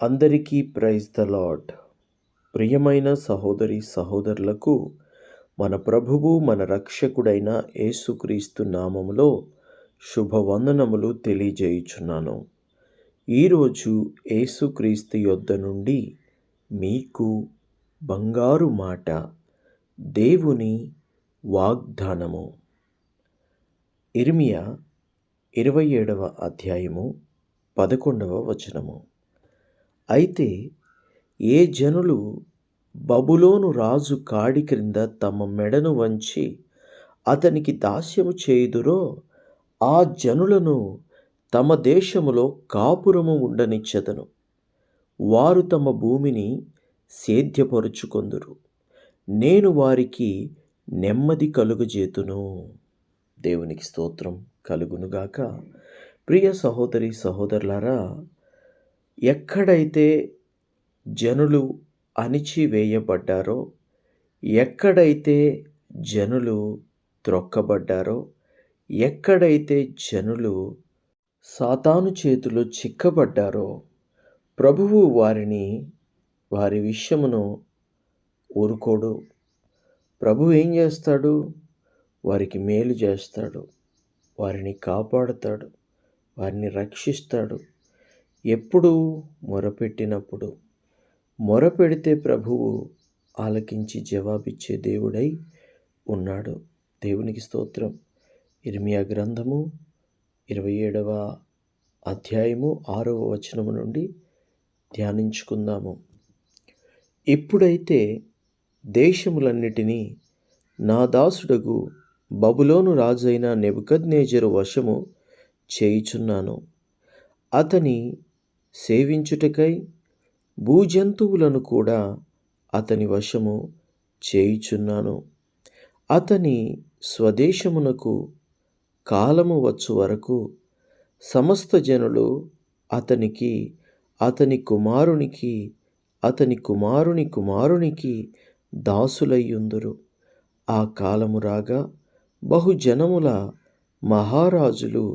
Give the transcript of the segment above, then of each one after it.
అందరికీ praise the lord. ప్రియమైన సహోదరి సహోదరులకు మన ప్రభువు మన రక్షకుడైన యేసుక్రీస్తు నామములో శుభవందనములు తెలియజేయుచున్నాను. ఈరోజు యేసుక్రీస్తు యొద్ద నుండి మీకు బంగారు మాట, దేవుని వాగ్దానము. ఇర్మియా 27వ అధ్యాయము 11వ వచనము. అయితే ఏ జనులు బబులోను రాజు కాడి క్రింద తమ మెడను వంచి అతనికి దాస్యము చేయుదురో ఆ జనులను తమ దేశములో కాపురము ఉండనిచ్చెదను. వారు తమ భూమిని సేద్యపరుచుకొందురు. నేను వారికి నెమ్మది కలుగజేతును. దేవునికి స్తోత్రం కలుగునుగాక. ప్రియ సహోదరి సహోదరులారా, ఎక్కడైతే జనులు అణిచివేయబడ్డారో, ఎక్కడైతే జనులు త్రొక్కబడ్డారో, ఎక్కడైతే జనులు సాతాను చేతిలో చిక్కబడ్డారో, ప్రభువు వారి విషయమును ఊరుకోడు. ప్రభువు ఏం చేస్తాడు? వారికి మేలు చేస్తాడు, వారిని కాపాడుతాడు, వారిని రక్షిస్తాడు. ఎప్పుడు మొరపెట్టినప్పుడు, మొరపెడితే ప్రభువు ఆలకించి జవాబిచ్చే దేవుడై ఉన్నాడు. దేవునికి స్తోత్రం. ఇర్మియా గ్రంథము 27వ అధ్యాయము 6వ వచనము నుండి ధ్యానించుకుందాము. ఇప్పుడైతే దేశములన్నిటినీ నా దాసుడగు బబులోను రాజైన నెబుకద్నెజరు వశము చేయుచున్నాను. అతని సేవించుటకై భూజంతువులను కూడా అతని వశము చేయుచున్నాను. అతని స్వదేశమునకు కాలము వచ్చు వరకు సమస్త జనులు అతనికి, అతని కుమారునికి, అతని కుమారుని కుమారునికి దాసులయ్యుందురు. ఆ కాలము రాగా బహుజనముల మహారాజులు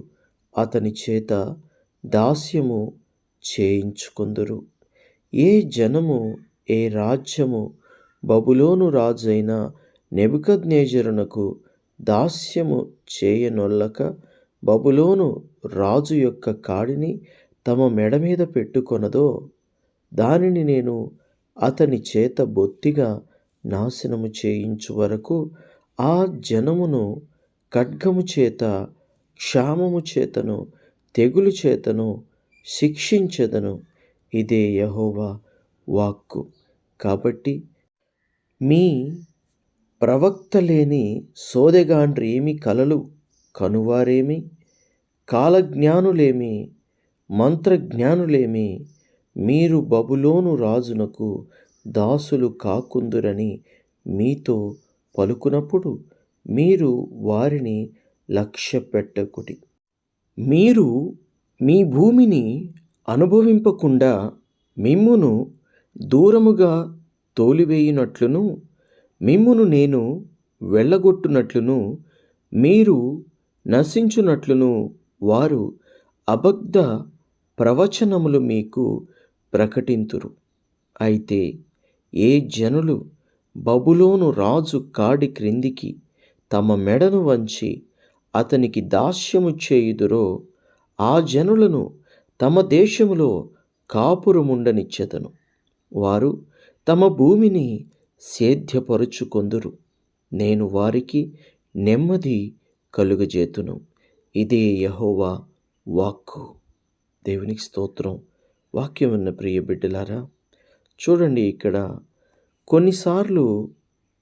అతని చేత దాస్యము చేయించుకొందురు. ఏ జనము, ఏ రాజ్యము బబులోను రాజైన నెబుకద్నెజరునకు దాస్యము చేయనొల్లక బబులోను రాజు యొక్క కాడిని తమ మెడ మీద పెట్టుకొనదో, దానిని నేను అతని చేత బొత్తిగా నాశనము చేయించు వరకు ఆ జనమును ఖడ్గము చేత, క్షామము చేతను, తెగులు చేతను శిక్షించెదను. ఇదే యెహోవా వాక్కు. కాబట్టి మీ ప్రవక్తలేని సోదెగాండ్రేమి, కలలు కనువారేమి, కాలజ్ఞానులేమి, మంత్రజ్ఞానులేమి, మీరు బబులోను రాజునకు దాసులు కాకుందురని మీతో పలుకునప్పుడు మీరు వారిని లక్ష్య పెట్టకుడి. మీరు మీ భూమిని అనుభవింపకుండా మిమ్మును దూరముగా తోలివేయునట్లును, మిమ్మును నేను వెళ్ళగొట్టునట్లును, మీరు నశించునట్లును వారు అబద్ధ ప్రవచనములు మీకు ప్రకటింతురు. అయితే ఏ జనులు బబులోను రాజు కాడి క్రిందికి తమ మెడను వంచి అతనికి దాస్యము చేయుదురో ఆ జనులను తమ దేశములో కాపురముండనిచ్చెదను. వారు తమ భూమిని సేద్యపరుచుకొందురు. నేను వారికి నెమ్మది కలుగజేతును. ఇదే యెహోవా వాక్కు. దేవునికి స్తోత్రం. వాక్యం ఉన్న ప్రియ బిడ్డలారా, చూడండి, ఇక్కడ కొన్నిసార్లు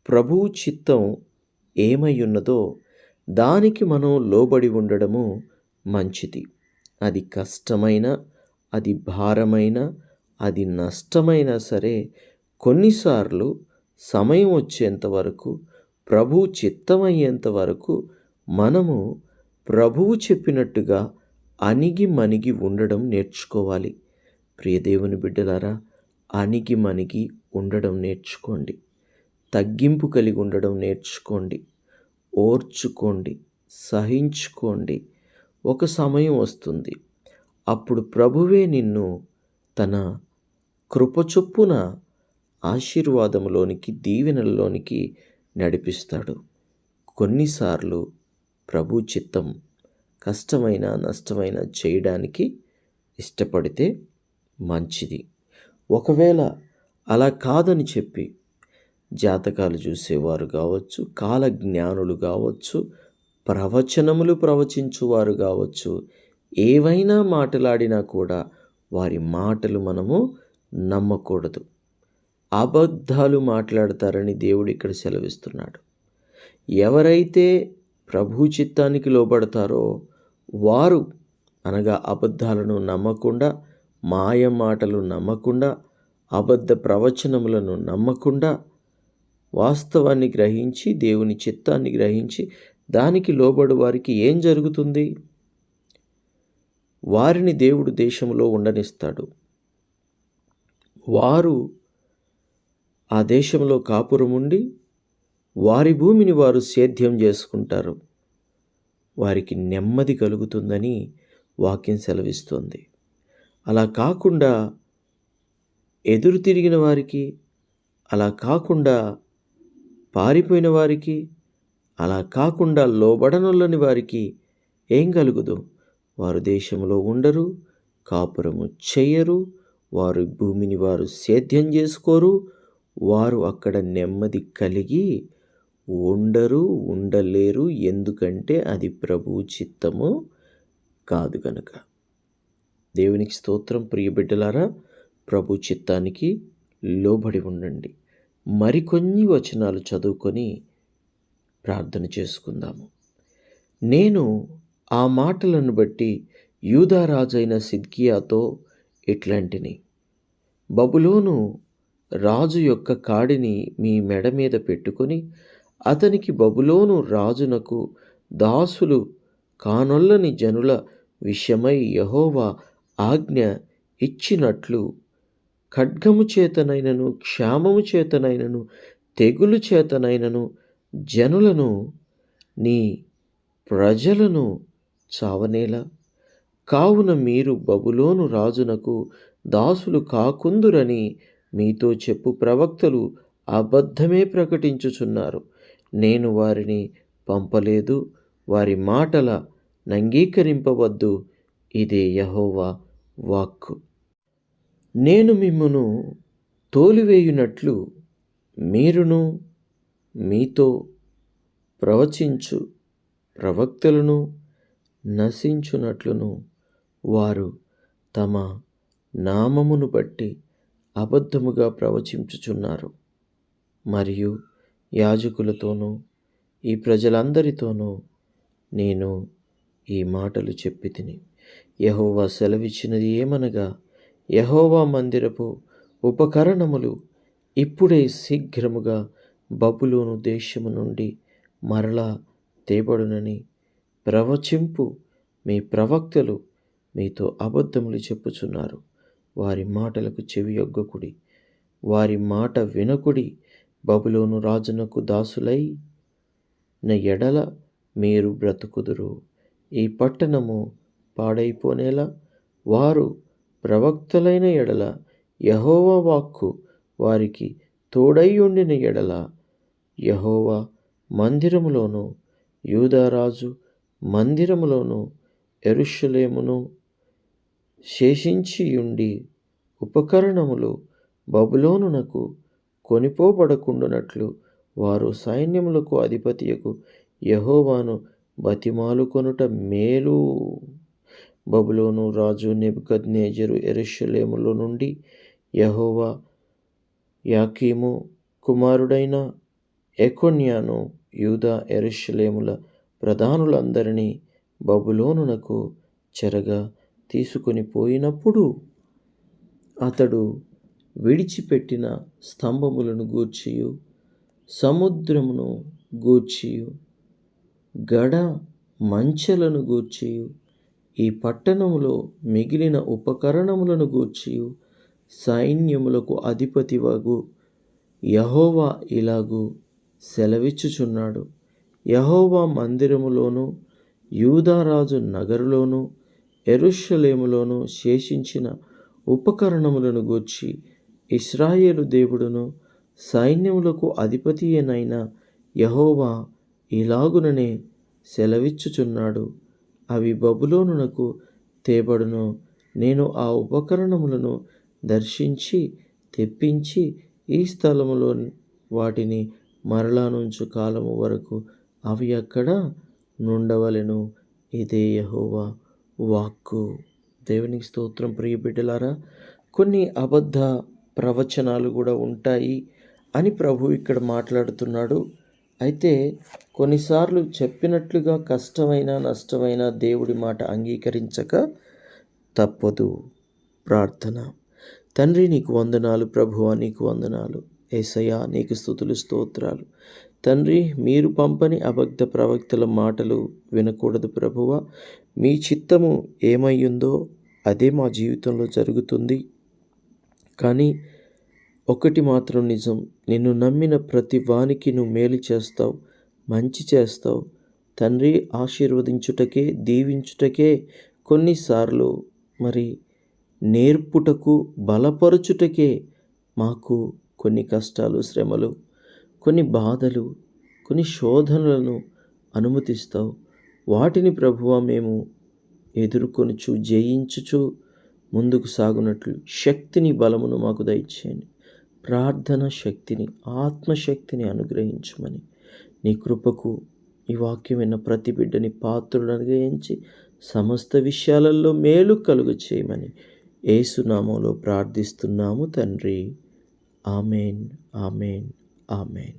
ప్రభువు చిత్తం ఏమై ఉన్నదో దానికి మనం లోబడి ఉండడము మంచిది. అది కష్టమైన, అది భారమైన, అది నష్టమైనా సరే కొన్నిసార్లు సమయం వచ్చేంత వరకు, ప్రభువు చిత్తమయ్యేంత వరకు మనము ప్రభువు చెప్పినట్టుగా అణిగి మణిగి ఉండడం నేర్చుకోవాలి. ప్రియదేవుని బిడ్డలారా, అణిగి మణిగి ఉండడం నేర్చుకోండి. తగ్గింపు కలిగి ఉండడం నేర్చుకోండి. ఓర్చుకోండి, సహించుకోండి. ఒక సమయం వస్తుంది, అప్పుడు ప్రభువే నిన్ను తన కృపచొప్పున ఆశీర్వాదములోనికి, దీవెనల్లోనికి నడిపిస్తాడు. కొన్నిసార్లు ప్రభు చిత్తం కష్టమైన, నష్టమైన చేయడానికి ఇష్టపడితే మంచిది. ఒకవేళ అలా కాదని చెప్పి జాతకాలు చూసేవారు కావచ్చు, కాలజ్ఞానులు కావచ్చు, ప్రవచనములు ప్రవచించువారు కావచ్చు, ఏవైనా మాటలాడినా కూడా వారి మాటలు మనము నమ్మకూడదు. అబద్ధాలు మాట్లాడతారని దేవుడు ఇక్కడ సెలవిస్తున్నాడు. ఎవరైతే ప్రభు చిత్తానికి లోబడతారో వారు, అనగా అబద్ధాలను నమ్మకుండా, మాయ మాటలు నమ్మకుండా, అబద్ధ ప్రవచనములను నమ్మకుండా, వాస్తవాన్ని గ్రహించి, దేవుని చిత్తాన్ని గ్రహించి దానికి లోబడు వారికి ఏం జరుగుతుంది? వారిని దేవుడు దేశంలో ఉండనిస్తాడు. వారు ఆ దేశంలో కాపురం ఉండి వారి భూమిని వారు సేద్యం చేసుకుంటారు. వారికి నెమ్మది కలుగుతుందని వాక్యం సెలవిస్తుంది. అలా కాకుండా ఎదురు తిరిగిన వారికి, అలా కాకుండా పారిపోయిన వారికి, అలా కాకుండా లోబడనొల్లని వారికి ఏం కలుగుదు? వారు దేశంలో ఉండరు, కాపురము చెయ్యరు, వారు భూమిని వారు సేద్యం చేసుకోరు, వారు అక్కడ నెమ్మది కలిగి ఉండరు, ఉండలేరు. ఎందుకంటే అది ప్రభువు చిత్తము కాదు గనుక. దేవునికి స్తోత్రం. ప్రియబిడ్డలారా, ప్రభు చిత్తానికి లోబడి ఉండండి. మరికొన్ని వచనాలు చదువుకొని ప్రార్థన చేసుకుందాము. నేను ఆ మాటలను బట్టి యూదా రాజైన సిద్కియాతో ఇట్లాంటిని, బబులోను రాజు యొక్క కాడిని మీ మెడ మీద పెట్టుకొని అతనికి బబులోను రాజునకు దాసులు కానొల్లని జనుల విషయమై యెహోవా ఆజ్ఞ ఇచ్చినట్లు ఖడ్గము చేతనైనను, క్షామము చేతనైనను, తెగులు చేతనైనను జనులను, నీ ప్రజలను చావనేలా? కావున మీరు బబులోను రాజునకు దాసులు కాకుందురని మీతో చెప్పు ప్రవక్తలు అబద్ధమే ప్రకటించుచున్నారు. నేను వారిని పంపలేదు, వారి మాటల నంగీకరింపవద్దు. ఇదే యెహోవా వాక్కు. నేను మిమ్మును తోలివేయునట్లు మీరును మీతో ప్రవచించు ప్రవక్తలను నశించునట్లును వారు తమ నామమును బట్టి అబద్ధముగా ప్రవచించుచున్నారు. మరియు యాజకులతోనూ ఈ ప్రజలందరితోనూ నేను ఈ మాటలు చెప్పి తిని. యెహోవా సెలవిచ్చినది ఏమనగా, యెహోవా మందిరపు ఉపకరణములు ఇప్పుడే శీఘ్రముగా బబులోను దేశము నుండి మరలా తేబడునని ప్రవచింపు మీ ప్రవక్తలు మీతో అబద్ధములు చెప్పుచున్నారు. వారి మాటలకు చెవియొగ్గకుడి, వారి మాట వినకుడి. బబులోను రాజునకు దాసులైన ఎడల మీరు బ్రతుకుదురు. ఈ పట్టణము పాడైపోనేలా? వారు ప్రవక్తలైన ఎడల యెహోవా వాక్కు వారికి తోడై ఉండిన ఎడల యెహోవా మందిరములోను, యూదారాజు మందిరములోను, యెరూషలేమును శేషించియుండి ఉపకరణములు బబులోనునకు కొనిపోబడకుండునట్లు వారు సైన్యములకు అధిపతియకు యెహోవాను బతిమాలుకొనుట మేలు. బబులోను రాజు నెబుకద్నెజరు యెరూషలేములో నుండి యెహోవా యాకీము కుమారుడైన యెకొన్యాను యూదా యెరూషలేముల ప్రధానులందరినీ బబులోనునకు చెరగా తీసుకొని పోయినప్పుడు అతడు విడిచిపెట్టిన స్తంభములను గూర్చియు, సముద్రమును గూర్చియు, గడ మంచెలను గూర్చియు, ఈ పట్టణములో మిగిలిన ఉపకరణములను గూర్చియు సైన్యములకు అధిపతివగు యెహోవా ఇలాగు సెలవిచ్చుచున్నాడు. యెహోవా మందిరములోను, యూదారాజు నగరులోను, యెరూషలేములోను శేషించిన ఉపకరణములను గూర్చి ఇశ్రాయేలు దేవుడును సైన్యములకు అధిపతియైన యెహోవా ఇలాగుననే సెలవిచ్చుచున్నాడు, అవి బబులోనునకు తేబడును. నేను ఆ ఉపకరణములను దర్శించి తెప్పించి ఈ స్థలములో వాటిని మరలా నుంచు కాలము వరకు అవి అక్కడ నుండవలెను. ఇదే యెహోవా వాక్కు. దేవునికి స్తోత్రం. ప్రియ బిడ్డలారా, కొన్ని అబద్ధ ప్రవచనాలు కూడా ఉంటాయి అని ప్రభు ఇక్కడ మాట్లాడుతున్నాడు. అయితే కొన్నిసార్లు చెప్పినట్లుగా కష్టమైన నష్టమైన దేవుడి మాట అంగీకరించక తప్పదు. ప్రార్థన. తండ్రి, నీకు వందనాలు. ప్రభువా, నీకు వందనాలు. యేసయ్యా, నీకు స్తుతులు స్తోత్రాలు. తండ్రి, మీరు పంపని అబద్ధ ప్రవక్తల మాటలు వినకూడదు ప్రభువా. మీ చిత్తము ఏమయ్యుందో అదే మా జీవితంలో జరుగుతుంది. కానీ ఒకటి మాత్రం నిజం, నిన్ను నమ్మిన ప్రతి వానికి నువ్వు మేలు చేస్తావు, మంచి చేస్తావు. తండ్రి, ఆశీర్వదించుటకే, దీవించుటకే, కొన్నిసార్లు మరి నేర్పుటకు, బలపరుచుటకే మాకు కొన్ని కష్టాలు, శ్రమలు, కొన్ని బాధలు, కొన్ని శోధనలను అనుమతిస్తావు. వాటిని ప్రభువా మేము ఎదుర్కొనుచు, జయించుచు ముందుకు సాగునట్లు శక్తిని, బలమును మాకు దయచేయండి. ప్రార్థన శక్తిని, ఆత్మశక్తిని అనుగ్రహించమని నీ కృపకు ఈ వాక్యం విన్న ప్రతి బిడ్డని పాత్రులను అనుగ్రహించి సమస్త విషయాలలో మేలు కలుగు చేయమని యేసు నామములో ప్రార్థిస్తున్నాము తండ్రి. ఆమేన్, ఆమేన్, ఆమేన్.